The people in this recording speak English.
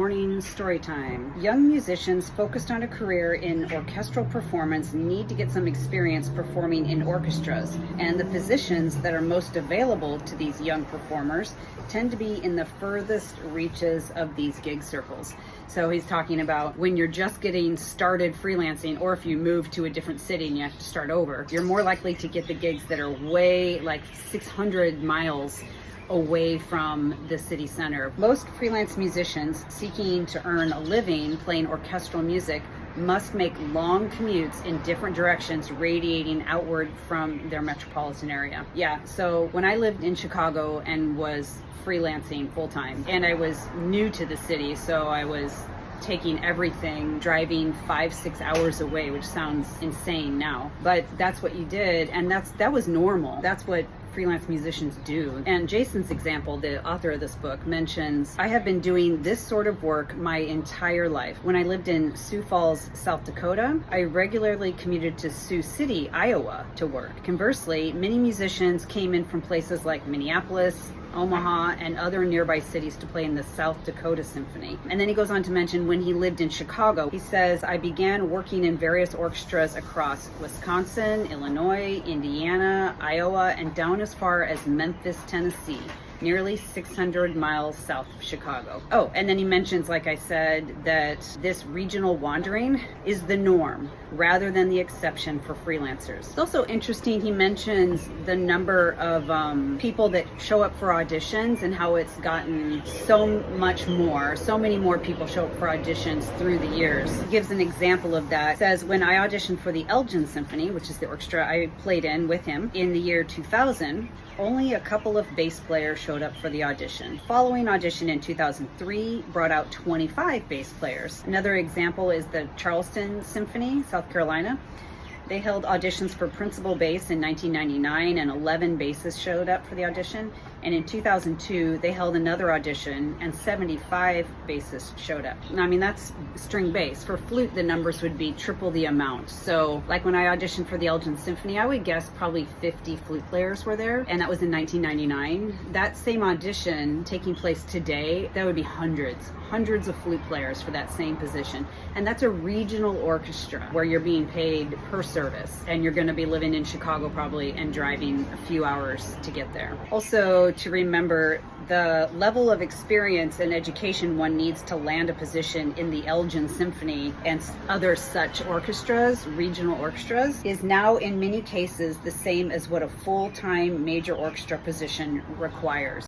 morning story time. Young musicians focused on a career in orchestral performance need to get some experience performing in orchestras, and the positions that are most available to these young performers tend to be in the furthest reaches of these gig circles. So he's talking about when you're just getting started freelancing, or if you move to a different city and you have to start over, you're more likely to get the gigs that are way like 600 miles away from the city center. Most freelance musicians seeking to earn a living playing orchestral music must make long commutes in different directions, radiating outward from their metropolitan area. Yeah, so when I lived in Chicago and was freelancing full-time, and I was new to the city, so I was taking everything, driving 5-6 hours away, which sounds insane now, but that's what you did, and that was normal. That's what freelance musicians do. And Jason's example, the author of this book, mentions, I have been doing this sort of work my entire life. When I lived in Sioux Falls, South Dakota, I regularly commuted to Sioux City, Iowa to work. Conversely, many musicians came in from places like Minneapolis, Omaha, and other nearby cities to play in the South Dakota Symphony. And then he goes on to mention when he lived in Chicago, he says, I began working in various orchestras across Wisconsin, Illinois, Indiana, Iowa, and down as far as Memphis, Tennessee, nearly 600 miles south of Chicago. Oh, and then he mentions, like I said, that this regional wandering is the norm rather than the exception for freelancers. It's also interesting, he mentions the number of people that show up for auditions and how it's gotten so many more people show up for auditions through the years. He gives an example of that. He says, when I auditioned for the Elgin Symphony, which is the orchestra I played in with him in the year 2000, only a couple of bass players showed up for the audition. Following audition in 2003 brought out 25 bass players. Another example is the Charleston Symphony, South Carolina. They held auditions for principal bass in 1999, and 11 bassists showed up for the audition. And in 2002, they held another audition and 75 bassists showed up. I mean, that's string bass. For flute, the numbers would be triple the amount. So like when I auditioned for the Elgin Symphony, I would guess probably 50 flute players were there, and that was in 1999. That same audition taking place today, that would be hundreds of flute players for that same position. And that's a regional orchestra where you're being paid per service, and you're going to be living in Chicago probably and driving a few hours to get there. Also, to remember the level of experience and education one needs to land a position in the Elgin Symphony and other such orchestras, regional orchestras, is now in many cases the same as what a full-time major orchestra position requires.